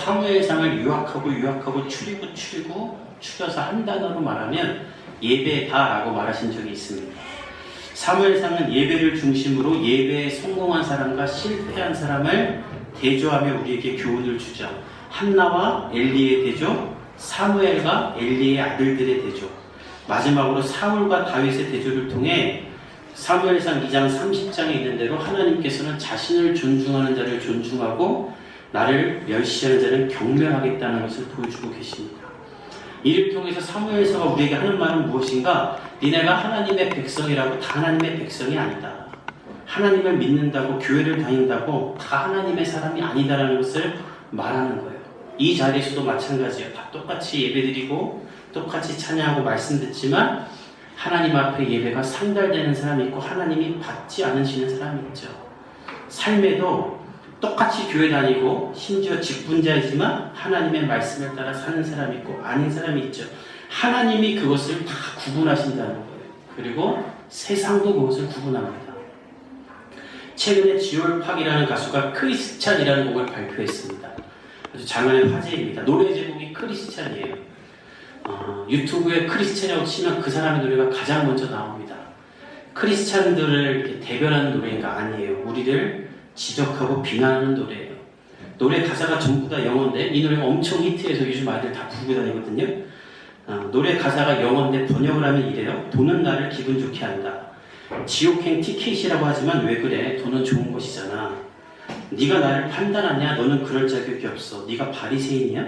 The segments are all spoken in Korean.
사무엘상을 요약하고 추려서 한 단어로 말하면 예배다라고 말하신 적이 있습니다. 사무엘상은 예배를 중심으로 예배에 성공한 사람과 실패한 사람을 대조하며 우리에게 교훈을 주죠. 한나와 엘리의 대조, 사무엘과 엘리의 아들들의 대조, 마지막으로 사울과 다윗의 대조를 통해 사무엘상 2장 30장에 있는 대로 하나님께서는 자신을 존중하는 자를 존중하고 나를 멸시하는 자는 경멸하겠다는 것을 보여주고 계십니다. 이를 통해서 사무엘서가 우리에게 하는 말은 무엇인가? 니네가 하나님의 백성이라고 다 하나님의 백성이 아니다. 하나님을 믿는다고 교회를 다닌다고 다 하나님의 사람이 아니다라는 것을 말하는 거예요. 이 자리에서도 마찬가지예요. 다 똑같이 예배드리고 똑같이 찬양하고 말씀 듣지만 하나님 앞에 예배가 상달되는 사람이 있고 하나님이 받지 않으시는 사람이 있죠. 삶에도 똑같이 교회 다니고 심지어 직분자이지만 하나님의 말씀을 따라 사는 사람이 있고 아닌 사람이 있죠. 하나님이 그것을 다 구분하신다는 거예요. 그리고 세상도 그것을 구분합니다. 최근에 지올팍이라는 가수가 크리스찬이라는 곡을 발표했습니다. 아주 장안의 화제입니다. 노래 제목이 크리스찬이에요. 유튜브에 크리스찬이라고 치면 그 사람의 노래가 가장 먼저 나옵니다. 크리스찬들을 이렇게 대변하는 노래인가? 아니에요. 우리를 지적하고 비난하는 노래예요. 노래 가사가 전부 다 영어인데 이 노래가 엄청 히트해서 요즘 아이들 다 부르고 다니거든요. 노래 가사가 영어인데 번역을 하면 이래요. 돈은 나를 기분 좋게 한다. 지옥행 티켓이라고 하지만 왜 그래? 돈은 좋은 것이잖아. 네가 나를 판단하냐? 너는 그럴 자격이 없어. 네가 바리새인이야?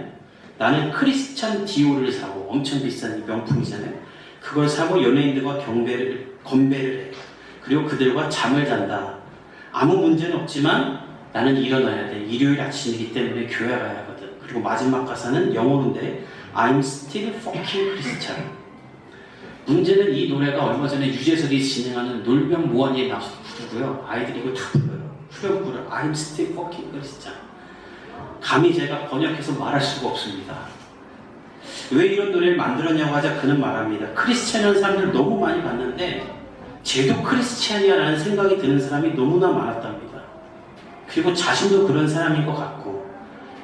나는 크리스찬 디오를 사고 엄청 비싼 명품이잖아요. 그걸 사고 연예인들과 건배를 해. 그리고 그들과 잠을 잔다. 아무 문제는 없지만 나는 일어나야 돼. 일요일 아침이기 때문에 교회 가야 하거든. 그리고 마지막 가사는 영어로인데 I'm still fucking Christian. 문제는 이 노래가 얼마 전에 유재석이 진행하는 놀면 뭐하니에 나와서 부르고요. 아이들이 이거 다 불러요. 후렴 불러. I'm still fucking Christian. 감히 제가 번역해서 말할 수가 없습니다. 왜 이런 노래를 만들었냐고 하자 그는 말합니다. 크리스찬이라는 사람들 너무 많이 봤는데 쟤도 크리스찬이야 라는 생각이 드는 사람이 너무나 많았답니다. 그리고 자신도 그런 사람인 것 같고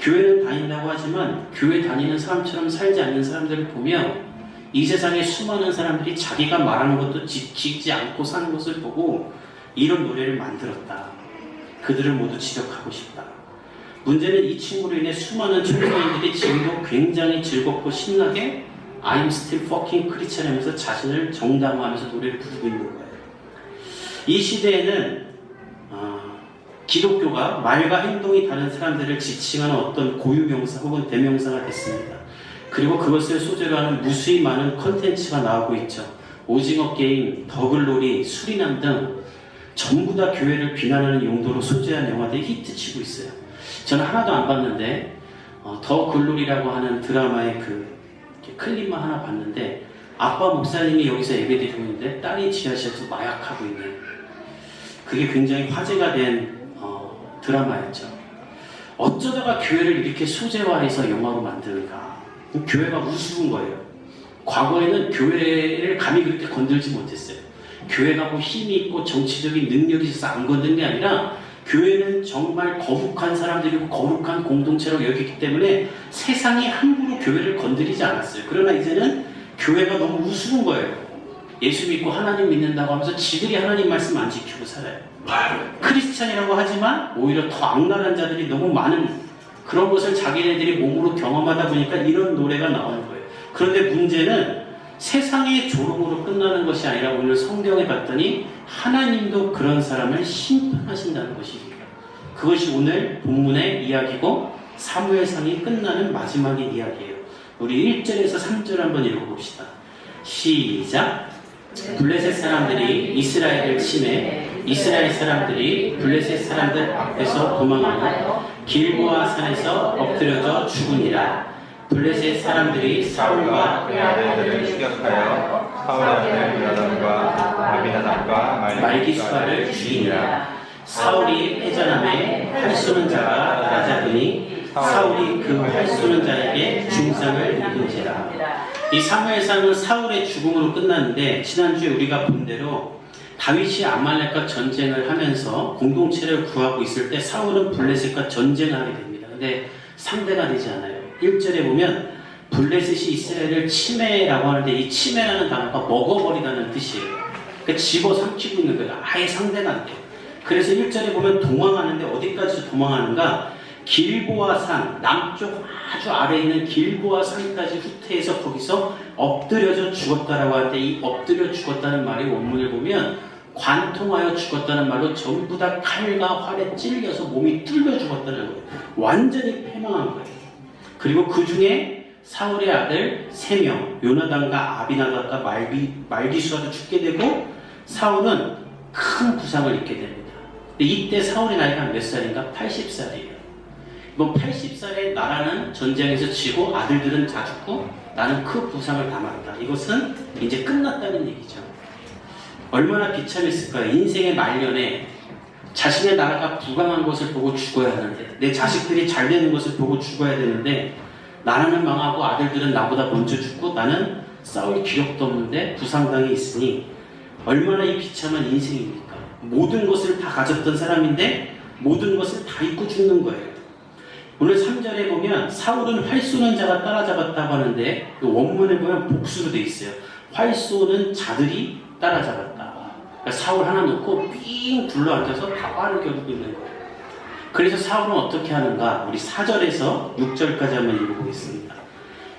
교회는 다닌다고 하지만 교회 다니는 사람처럼 살지 않는 사람들을 보면 이 세상에 수많은 사람들이 자기가 말하는 것도 지키지 않고 사는 것을 보고 이런 노래를 만들었다. 그들을 모두 지적하고 싶다. 문제는 이 친구로 인해 수많은 청소년들이 지금도 굉장히 즐겁고 신나게 I'm still fucking Christian 하면서 자신을 정당화하면서 노래를 부르고 있는 거예요. 이 시대에는 기독교가 말과 행동이 다른 사람들을 지칭하는 어떤 고유명사 혹은 대명사가 됐습니다. 그리고 그것을 소재로 하는 무수히 많은 컨텐츠가 나오고 있죠. 오징어 게임, 더글로리, 수리남 등 전부 다 교회를 비난하는 용도로 소재한 영화들이 히트치고 있어요. 저는 하나도 안 봤는데 더 글로리라고 하는 드라마의 그 클립만 하나 봤는데 아빠 목사님이 여기서 예배드리고 있는데 딸이 지하실에서 마약하고 있는 그게 굉장히 화제가 된 드라마였죠. 어쩌다가 교회를 이렇게 소재화해서 영화로 만드는가? 교회가 우스운 거예요. 과거에는 교회를 감히 그렇게 건들지 못했어요. 교회가 뭐 힘이 있고 정치적인 능력이 있어서 안 건드는 게 아니라 교회는 정말 거룩한 사람들이고 거룩한 공동체라고 여기기 때문에 세상이 함부로 교회를 건드리지 않았어요. 그러나 이제는 교회가 너무 우스운 거예요. 예수 믿고 하나님 믿는다고 하면서 지들이 하나님 말씀 안 지키고 살아요. 크리스찬이라고 하지만 오히려 더 악랄한 자들이 너무 많은 그런 것을 자기네들이 몸으로 경험하다 보니까 이런 노래가 나오는 거예요. 그런데 문제는 세상의 조롱으로 끝나는 것이 아니라 오늘 성경에 봤더니 하나님도 그런 사람을 심판하신다는 것입니다. 그것이 오늘 본문의 이야기고 사무엘상이 끝나는 마지막의 이야기예요. 우리 1절에서 3절 한번 읽어봅시다. 시작! 블레셋 사람들이 이스라엘을 침해 이스라엘 사람들이 블레셋 사람들 앞에서 도망하여 길보아 산에서 엎드려져 죽으니라. 블레셋 사람들이 사울과 그의 아들들을 추격하여 사울의 아들 요나단과 아비나답과 말기수아를 죽이니라. 사울이 패전함에 활 쏘는 자가 낮아드니 사울이 그 활 쏘는 자에게 중상을 입은지라. 이 사무엘상은 사울의 죽음으로 끝났는데 지난주에 우리가 본 대로 다윗이 아말렉과 전쟁을 하면서 공동체를 구하고 있을 때 사울은 블레셋과 전쟁을 하게 됩니다. 근데 상대가 되지 않아요. 1절에 보면 블레셋이 이스라엘을 침해라고 하는데 이 침해라는 단어가 먹어버리다는 뜻이에요. 그러니까 집어삼키고 있는 거예요. 아예 상대가 안 돼요. 그래서 1절에 보면 도망하는데 어디까지 도망하는가? 길보아 산, 남쪽 아주 아래에 있는 길보아 산까지 후퇴해서 거기서 엎드려져 죽었다라고 하는데 이 엎드려 죽었다는 말이 원문을 보면 관통하여 죽었다는 말로 전부 다 칼과 활에 찔려서 몸이 뚫려 죽었다는 거예요. 완전히 패망한 거예요. 그리고 그 중에 사울의 아들 3명, 요나단과 아비나답과 말기수아도 죽게 되고 사울은 큰 부상을 입게 됩니다. 근데 이때 사울의 나이가 몇 살인가? 80살이에요. 뭐 80살에 나라는 전쟁에서 지고 아들들은 다 죽고 나는 큰 부상을 담았다. 이것은 이제 끝났다는 얘기죠. 얼마나 비참했을까요? 인생의 말년에 자신의 나라가 부강한 것을 보고 죽어야 하는데 내 자식들이 잘 되는 것을 보고 죽어야 되는데 나라는 망하고 아들들은 나보다 먼저 죽고 나는 싸울 기력도 없는데 부상당해 있으니 얼마나 이 비참한 인생입니까? 모든 것을 다 가졌던 사람인데 모든 것을 다 잊고 죽는 거예요. 오늘 3절에 보면 사울은 활 쏘는 자가 따라잡았다고 하는데 그 원문에 보면 복수로 돼 있어요. 활 쏘는 자들이 따라잡았다. 그러니까 사울 하나 놓고 삥 둘러앉아서 다 활을 겨루고 있는 거예요. 그래서 사울은 어떻게 하는가? 우리 4절에서 6절까지 한번 읽어보겠습니다.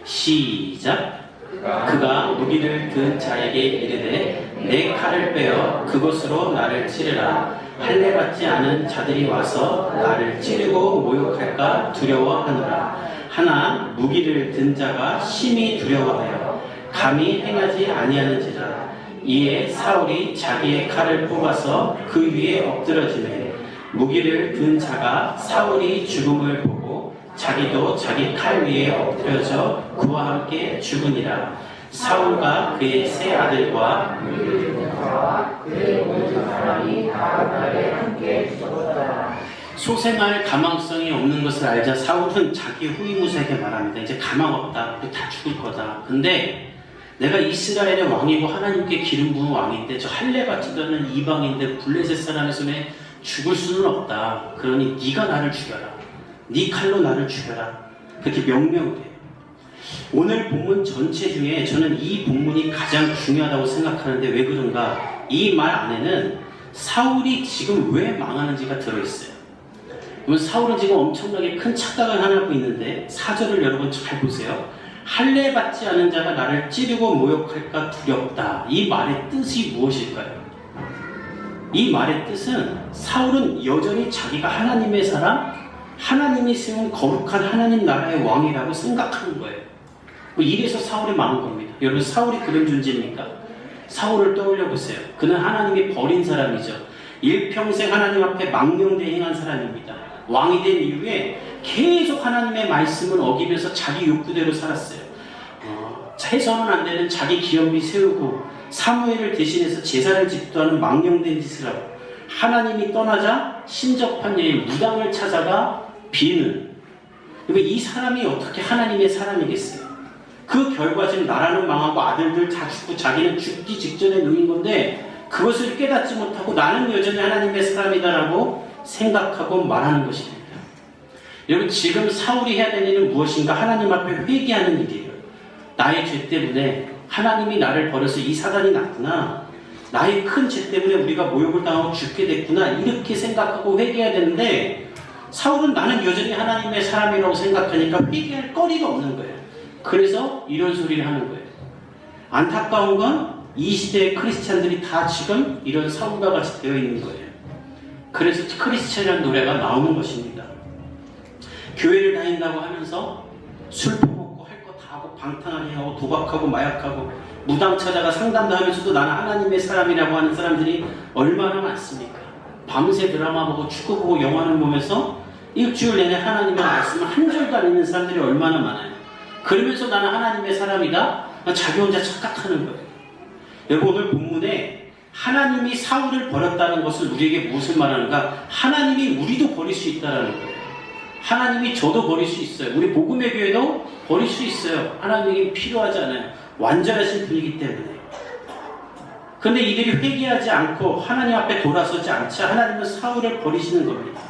시작. 그가 무기를 든 자에게 이르되 내 칼을 빼어 그것으로 나를 찌르라. 할례받지 않은 자들이 와서 나를 찌르고 모욕할까 두려워하노라. 하나 무기를 든 자가 심히 두려워하여 감히 행하지 아니하는지라. 이에 사울이 자기의 칼을 뽑아서 그 위에 엎드러지매 무기를 든 자가 사울이 죽음을 보고 자기도 자기 칼 위에 엎드려져 그와 함께 죽으니라. 사울과 그의 세 아들과 그의 모든 사람이 다음날에 함께 죽었더라. 소생할 가망성이 없는 것을 알자 사울은 자기 호위무사에게 말합니다. 이제 가망 없다. 다 죽을 거다. 근데 내가 이스라엘의 왕이고 하나님께 기름 부은 왕인데 저 할례받지도 않은 이방인데 블레셋 사람의 손에 죽을 수는 없다. 그러니 네가 나를 죽여라. 네 칼로 나를 죽여라. 그렇게 명령을 해요. 오늘 본문 전체 중에 저는 이 본문이 가장 중요하다고 생각하는데 왜 그런가? 이 말 안에는 사울이 지금 왜 망하는지가 들어있어요. 그러면 사울은 지금 엄청나게 큰 착각을 하고 있는데 4절을 여러분 잘 보세요. 할례받지 않은 자가 나를 찌르고 모욕할까 두렵다. 이 말의 뜻이 무엇일까요? 이 말의 뜻은 사울은 여전히 자기가 하나님의 사람, 하나님이 세운 거룩한 하나님 나라의 왕이라고 생각하는 거예요. 이래서 사울이 망한 겁니다. 여러분 사울이 그런 존재입니까? 사울을 떠올려 보세요. 그는 하나님이 버린 사람이죠. 일평생 하나님 앞에 망령대행한 사람입니다. 왕이 된 이후에 계속 하나님의 말씀을 어기면서 자기 욕구대로 살았어요. 해서는 안 되는 자기 기업이 세우고 사무엘을 대신해서 제사를 집도하는 망령된 짓을 하고 하나님이 떠나자 신접한 여인 무당을 찾아가 비는. 이 사람이 어떻게 하나님의 사람이겠어요? 그 결과 지금 나라는 망하고 아들들 다 죽고 자기는 죽기 직전에 놓인 건데 그것을 깨닫지 못하고 나는 여전히 하나님의 사람이다라고 생각하고 말하는 것입니다. 여러분 지금 사울이 해야 될 일은 무엇인가? 하나님 앞에 회개하는 일이에요. 나의 죄 때문에 하나님이 나를 버려서 이 사단이 났구나. 나의 큰 죄 때문에 우리가 모욕을 당하고 죽게 됐구나. 이렇게 생각하고 회개해야 되는데 사울은 나는 여전히 하나님의 사람이라고 생각하니까 회개할 거리가 없는 거예요. 그래서 이런 소리를 하는 거예요. 안타까운 건 이 시대의 크리스찬들이 다 지금 이런 사울과 같이 되어 있는 거예요. 그래서 크리스찬이라는 노래가 나오는 것입니다. 교회를 다닌다고 하면서 술 퍼먹고 할 거 다 하고 방탕하게 하고 도박하고 마약하고 무당 찾아가 상담도 하면서도 나는 하나님의 사람이라고 하는 사람들이 얼마나 많습니까? 밤새 드라마 보고 축구 보고 영화를 보면서 일주일 내내 하나님의 말씀을 한 절도 안 읽는 사람들이 얼마나 많아요. 그러면서 나는 하나님의 사람이다? 자기 혼자 착각하는 거예요. 여러분 오늘 본문에 하나님이 사울을 버렸다는 것을 우리에게 무엇을 말하는가? 하나님이 우리도 버릴 수 있다는 거예요. 하나님이 저도 버릴 수 있어요. 우리 복음의 교회도 버릴 수 있어요. 하나님이 필요하지 않아요. 완전하신 분이기 때문에. 그런데 이들이 회개하지 않고 하나님 앞에 돌아서지 않자 하나님은 사울을 버리시는 겁니다.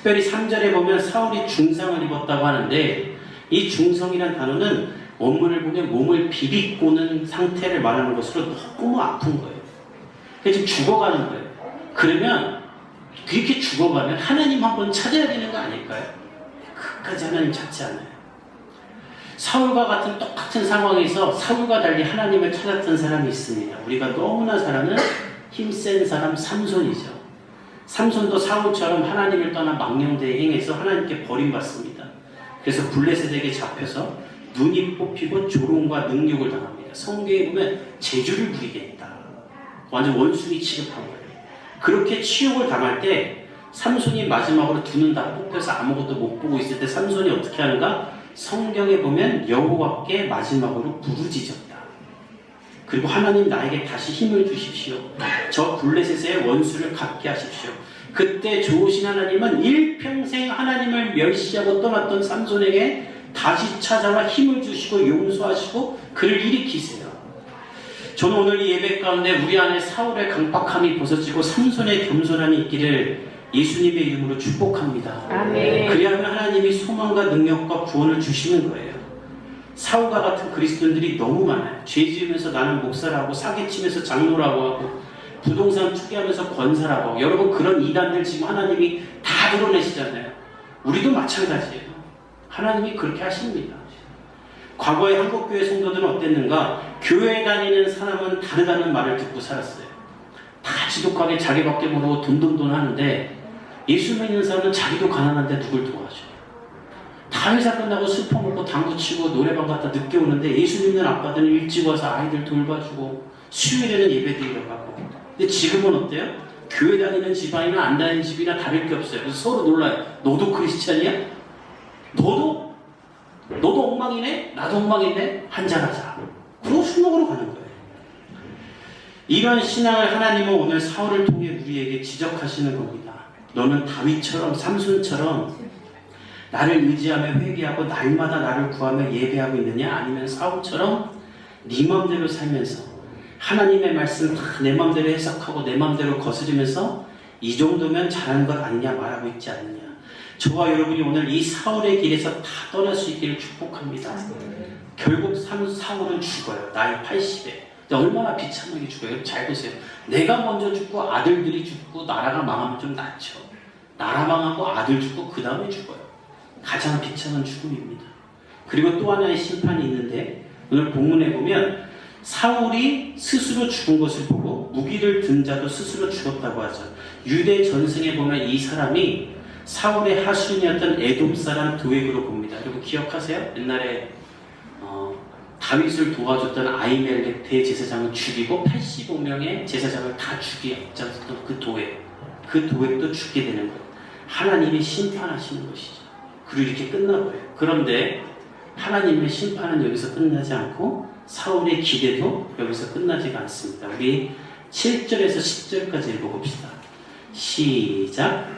특별히 3절에 보면 사울이 중상을 입었다고 하는데 이 중성이란 단어는 원문을 보면 몸을 비비꼬는 상태를 말하는 것으로 너무 아픈 거예요. 그래서 지금 죽어가는 거예요. 그러면 그렇게 죽어가면 하나님 한번 찾아야 되는 거 아닐까요? 끝까지 하나님 찾지 않아요. 사울과 같은 똑같은 상황에서 사울과 달리 하나님을 찾았던 사람이 있습니다. 우리가 너무나 잘 아는 힘센 사람 삼손이죠. 삼손도 사울처럼 하나님을 떠나 망령되이 행해서 하나님께 버림받습니다. 그래서 블레셋에게 잡혀서 눈이 뽑히고 조롱과 능욕을 당합니다. 성경에 보면 재주를 부리게 했다. 완전 원숭이 취급한 거예요. 그렇게 치욕을 당할 때 삼손이 마지막으로 두 눈 다 뽑혀서 아무것도 못 보고 있을 때 삼손이 어떻게 하는가? 성경에 보면 여호와께 마지막으로 부르짖었다. 그리고 하나님 나에게 다시 힘을 주십시오. 저 블레셋의 원수를 갚게 하십시오. 그때 좋으신 하나님은 일평생 하나님을 멸시하고 떠났던 삼손에게 다시 찾아와 힘을 주시고 용서하시고 그를 일으키세요. 저는 오늘 이 예배 가운데 우리 안에 사울의 강박함이 벗어지고 삼손의 겸손함이 있기를 예수님의 이름으로 축복합니다. 아멘. 그리하면 하나님이 소망과 능력과 구원을 주시는 거예요. 사울과 같은 그리스도인들이 너무 많아요. 죄 지으면서 나는 목사라고, 사기치면서 장로라고 하고, 부동산 투기하면서 권사라고 하고, 여러분 그런 이단들 지금 하나님이 다 드러내시잖아요. 우리도 마찬가지예요. 하나님이 그렇게 하십니다. 과거의 한국교회 성도들은 어땠는가? 교회 다니는 사람은 다르다는 말을 듣고 살았어요. 다 지독하게 자기밖에 모르고 돈 하는데 예수 믿는 사람은 자기도 가난한데 누굴 도와줘? 다 회사 끝나고 술 퍼먹고 당구 치고 노래방 갔다 늦게 오는데 예수 믿는 아빠들은 일찍 와서 아이들 돌봐주고 수요일에는 예배 드리러 가고. 근데 지금은 어때요? 교회 다니는 집안이나 안 다니는 집이나 다를 게 없어요. 그래서 서로 놀라요. 너도 크리스찬이야? 너도 엉망이네? 나도 엉망인데? 한잔하자. 그러고 술 먹으러 가는 거예요. 이런 신앙을 하나님은 오늘 사울을 통해 우리에게 지적하시는 겁니다. 너는 다윗처럼 삼손처럼 나를 의지하며 회개하고 날마다 나를 구하며 예배하고 있느냐? 아니면 사울처럼 네 맘대로 살면서 하나님의 말씀 다 내 맘대로 해석하고 내 맘대로 거스르면서 이 정도면 잘한 것 아니냐 말하고 있지 않느냐? 저와 여러분이 오늘 이 사울의 길에서 다 떠날 수 있기를 축복합니다. 결국 사울은 죽어요. 나이 80에. 얼마나 비참하게 죽어요. 잘 보세요. 내가 먼저 죽고 아들들이 죽고 나라가 망하면 좀 낫죠. 나라 망하고 아들 죽고 그 다음에 죽어요. 가장 비참한 죽음입니다. 그리고 또 하나의 심판이 있는데 오늘 본문에 보면 사울이 스스로 죽은 것을 보고 무기를 든 자도 스스로 죽었다고 하죠. 유대 전승에 보면 이 사람이 사울의 하수인이었던 에돔 사람 도액으로 봅니다. 여러분 기억하세요? 옛날에 다윗을 도와줬던 아히멜렉 대제사장을 죽이고 85명의 제사장을 다 앞장섰던 그 도액도 죽게 되는 거예요. 하나님이 심판하시는 것이죠. 그리고 이렇게 끝나버려요. 그런데 하나님의 심판은 여기서 끝나지 않고 사울의 기대도 여기서 끝나지가 않습니다. 우리 7절에서 10절까지 읽어봅시다. 시작.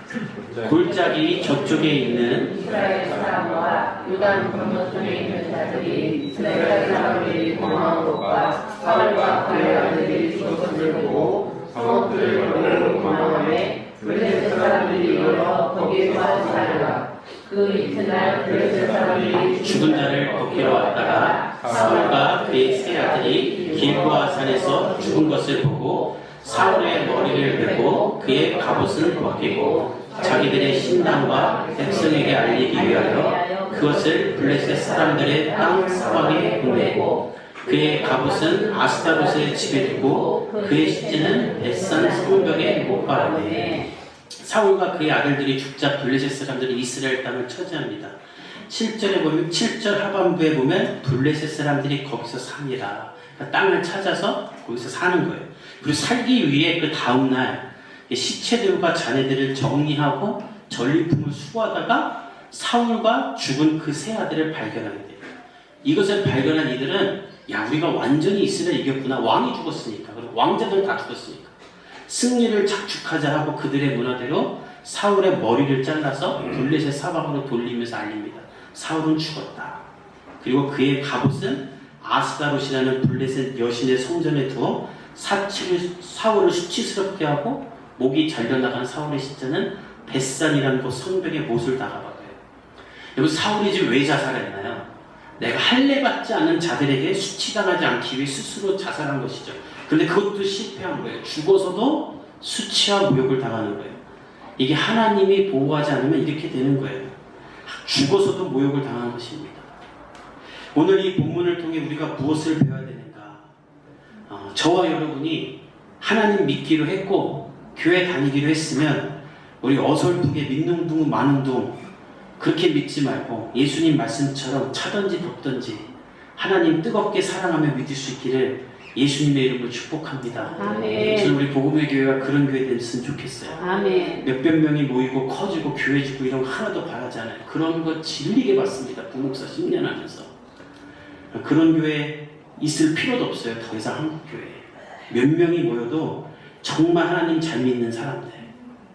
골짜기 저쪽에 있는 이스라엘 사람과 요단 건너편에 있는 자들이 이스라엘 사람들이 도망한 것과 사울과 그의 아들들이 죽었음을 보고 성읍들을 거리로 도망하매 블레셋 사람들이 일어나 거기에서 살라. 그 이튿날 블레셋 사람들이 죽은 자를 벗기러 왔다가 사울과 그의 세 아들이 길보아 산에서 죽은 것을 보고 사울의 머리를 베고 그의 갑옷은 벗기고 자기들의 신당과 백성에게 알리기 위하여 그것을 블레셋 사람들의 땅 사방에 보내고 그의 갑옷은 아스타롯의 집에 두고 그의 시체는 벳산 성벽에 못 박았네. 사울과 그의 아들들이 죽자 블레셋 사람들이 이스라엘 땅을 차지합니다. 7절에 보면 7절 하반부에 보면 블레셋 사람들이 거기서 삽니다. 그러니까 땅을 찾아서 거기서 사는 거예요. 그리고 살기 위해 그 다음날 시체들과 자네들을 정리하고 전리품을 수거하다가 사울과 죽은 그 세 아들을 발견하게 돼요. 이것을 발견한 이들은 야 우리가 완전히 이스라엘 이겼구나. 왕이 죽었으니까. 그리고 왕자들 다 죽었으니까. 승리를 작축하자 하고 그들의 문화대로 사울의 머리를 잘라서 블레셋 사방으로 돌리면서 알립니다. 사울은 죽었다. 그리고 그의 갑옷은 아스다롯이라는 블레셋 여신의 성전에 두어 사울을 수치스럽게 하고 목이 잘려나간 사울의 시체는 벳산이라는 곳 성벽에 못을 박아박아요. 여러분 사울이 지금 왜 자살했나요? 내가 할례받지 않는 자들에게 수치당하지 않기 위해 스스로 자살한 것이죠. 그런데 그것도 실패한 거예요. 죽어서도 수치와 모욕을 당하는 거예요. 이게 하나님이 보호하지 않으면 이렇게 되는 거예요. 죽어서도 모욕을 당하는 것입니다. 오늘 이 본문을 통해 우리가 무엇을 배워야 되는가? 저와 여러분이 하나님 믿기로 했고 교회 다니기로 했으면 우리 어설프게 믿는 둥 마는 둥 그렇게 믿지 말고 예수님 말씀처럼 차든지 덥든지 하나님 뜨겁게 사랑하며 믿을 수 있기를 예수님의 이름으로 축복합니다. 아멘. 저는 우리 복음의 교회가 그런 교회 됐으면 좋겠어요. 아멘. 몇백 명이 모이고 커지고 교회 짓고 이런 거 하나도 바라지 않아요. 그런 거 질리게 받습니다. 부목사 10년 하면서. 그런 교회 있을 필요도 없어요. 더 이상 한국 교회에. 몇 명이 모여도 정말 하나님 잘 믿는 사람들.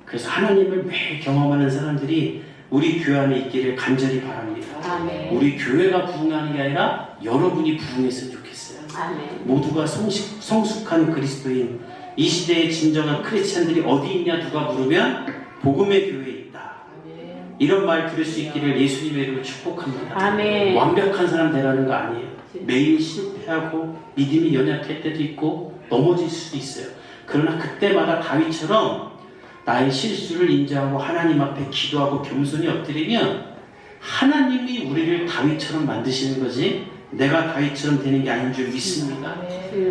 그래서 하나님을 매일 경험하는 사람들이 우리 교회 안에 있기를 간절히 바랍니다. 아멘. 우리 교회가 부흥하는 게 아니라 여러분이 부흥했으면 좋겠어요. 아멘. 모두가 성숙한 그리스도인 이 시대의 진정한 크리스찬들이 어디 있냐 누가 물으면 복음의 교회에 있다. 이런 말 들을 수 있기를 예수님의 이름으로 축복합니다. 아멘. 완벽한 사람 되라는 거 아니에요. 매일 실패하고 믿음이 연약할 때도 있고 넘어질 수도 있어요. 그러나 그때마다 다윗처럼 나의 실수를 인정하고 하나님 앞에 기도하고 겸손히 엎드리면 하나님이 우리를 다윗처럼 만드시는 거지 내가 다윗처럼 되는 게 아닌 줄 믿습니다.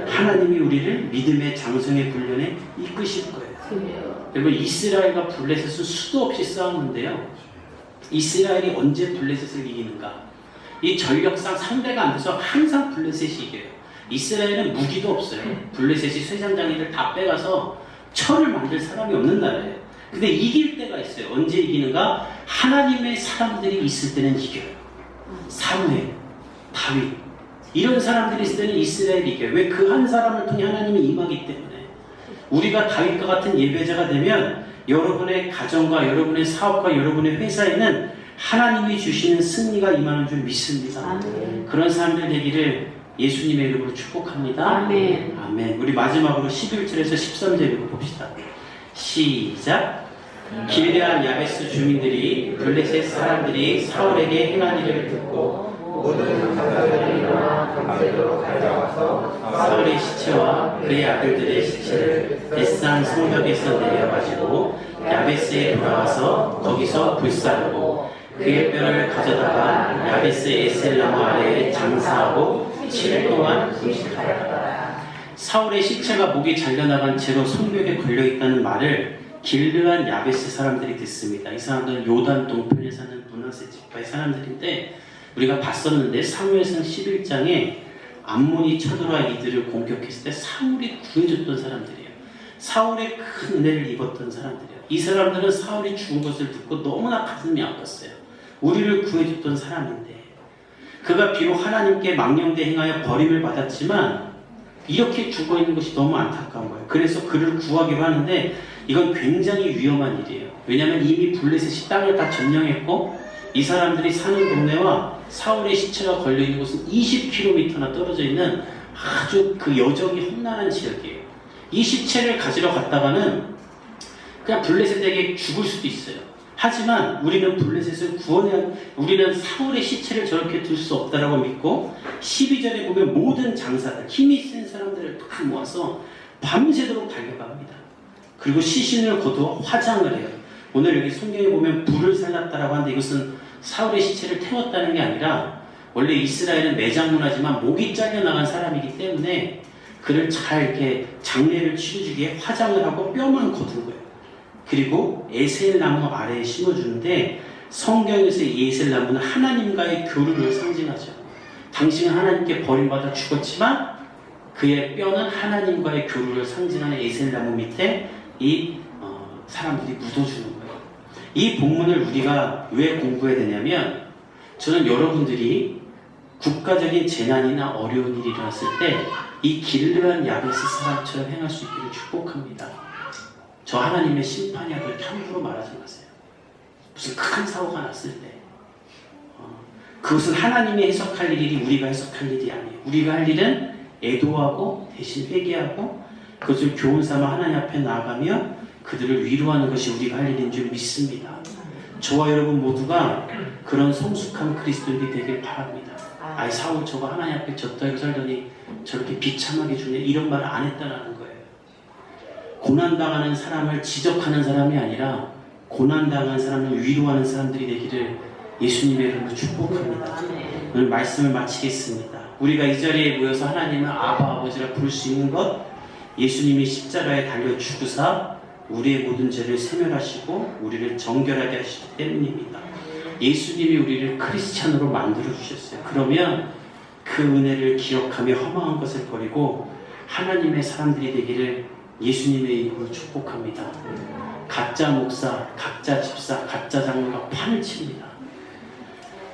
하나님이 우리를 믿음의 장성의 훈련에 이끄실 거예요. 여러분 이스라엘과 블레셋은 수도 없이 싸웠는데요. 이스라엘이 언제 블레셋을 이기는가? 이 전력상 상대가 안 돼서 항상 블레셋이 이겨요. 이스라엘은 무기도 없어요. 블레셋이 쇠장장이를 다 빼가서 철을 만들 사람이 없는 나라예요. 근데 이길 때가 있어요. 언제 이기는가? 하나님의 사람들이 있을 때는 이겨요. 사무엘, 다윗 이런 사람들이 있을 때는 이스라엘이 이겨요. 왜? 그 한 사람을 통해 하나님이 임하기 때문에. 우리가 다윗과 같은 예배자가 되면 여러분의 가정과 여러분의 사업과 여러분의 회사에는 하나님이 주시는 승리가 임하는 줄 믿습니다. 아멘. 그런 사람들 되기를 예수님의 이름으로 축복합니다. 아멘. 아멘. 우리 마지막으로 11절에서 13절 읽어봅시다. 시작. 길드한 야베스 주민들이 블레셋 사람들이 사울에게 행한 일을 듣고 모든 사람들이 일어나 밤새도록 달려와서 사울의 시체와 그의 아들들의 시체를 벳산 성벽에서 내려가지고 야베스에 돌아와서 거기서 불사르고 그의 뼈를 가져다가 야베스 에셀나무 아래에 장사하고 7일 동안 금식하였다. 사울의 시체가 목이 잘려나간 채로 성벽에 걸려있다는 말을 길르한 야베스 사람들이 듣습니다. 이 사람들은 요단 동편에 사는 문하세 지파의 사람들인데 우리가 봤었는데 사무엘상 11장에 암몬이 쳐들어와 이들을 공격했을 때 사울이 구해줬던 사람들이에요. 사울의 큰 은혜를 입었던 사람들이에요. 이 사람들은 사울이 죽은 것을 듣고 너무나 가슴이 아팠어요. 우리를 구해줬던 사람인데 그가 비록 하나님께 망령되 행하여 버림을 받았지만 이렇게 죽어있는 것이 너무 안타까운 거예요. 그래서 그를 구하기로 하는데 이건 굉장히 위험한 일이에요. 왜냐하면 이미 블레셋이 땅을 다 점령했고 이 사람들이 사는 동네와 사울의 시체가 걸려있는 곳은 20km나 떨어져 있는 아주 그 여정이 험난한 지역이에요. 이 시체를 가지러 갔다가는 그냥 블레셋에게 죽을 수도 있어요. 하지만 우리는 블레셋을 우리는 사울의 시체를 저렇게 둘 수 없다라고 믿고 12절에 보면 모든 장사들, 힘이 센 사람들을 다 모아서 밤새도록 달려갑니다. 그리고 시신을 거두어 화장을 해요. 오늘 여기 성경에 보면 불을 살랐다라고 하는데 이것은 사울의 시체를 태웠다는 게 아니라 원래 이스라엘은 매장 문화지만 목이 잘려나간 사람이기 때문에 그를 잘 이렇게 장례를 치러주기 위해 화장을 하고 뼈만 거둔 거예요. 그리고 에셀나무 아래에 심어주는데 성경에서 이 에셀나무는 하나님과의 교류를 상징하죠. 당신은 하나님께 버림받아 죽었지만 그의 뼈는 하나님과의 교류를 상징하는 에셀나무 밑에 이 사람들이 묻어주는 거예요. 이 본문을 우리가 왜 공부해야 되냐면 저는 여러분들이 국가적인 재난이나 어려운 일이 일어났을 때 이 길르한 야베스 사람처럼 행할 수 있기를 축복합니다. 저 하나님의 심판이 그렇게 함부로 말하지 마세요. 무슨 큰 사고가 났을 때 그것은 하나님이 해석할 일이 우리가 해석할 일이 아니에요. 우리가 할 일은 애도하고 대신 회개하고 그것을 교훈 삼아 하나님 앞에 나아가며 그들을 위로하는 것이 우리가 할 일인 줄 믿습니다. 저와 여러분 모두가 그런 성숙한 그리스도인이 되길 바랍니다. 아이 사울 저거 하나님 앞에 졌다고 살더니 저렇게 비참하게 죽네 이런 말을 안 했다라는 거예요. 고난당하는 사람을 지적하는 사람이 아니라 고난당한 사람을 위로하는 사람들이 되기를 예수님의 이름으로 축복합니다. 오늘 말씀을 마치겠습니다. 우리가 이 자리에 모여서 하나님을 아바 아버지라 부를 수 있는 것 예수님이 십자가에 달려 죽으사 우리의 모든 죄를 세멸하시고 우리를 정결하게 하시기 때문입니다. 예수님이 우리를 크리스찬으로 만들어 주셨어요. 그러면 그 은혜를 기억하며 허망한 것을 버리고 하나님의 사람들이 되기를 예수님의 이름으로 축복합니다. 가짜 목사, 가짜 집사, 가짜 장로가 판을 칩니다.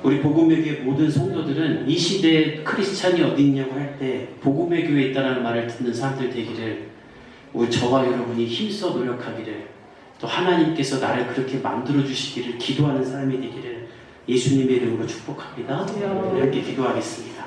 우리 복음의 교회 모든 성도들은 이 시대에 크리스찬이 어디 있냐고 할 때 복음의 교회에 있다는 말을 듣는 사람들 되기를 우리 저와 여러분이 힘써 노력하기를 또 하나님께서 나를 그렇게 만들어 주시기를 기도하는 사람이 되기를 예수님의 이름으로 축복합니다. 이렇게 기도하겠습니다.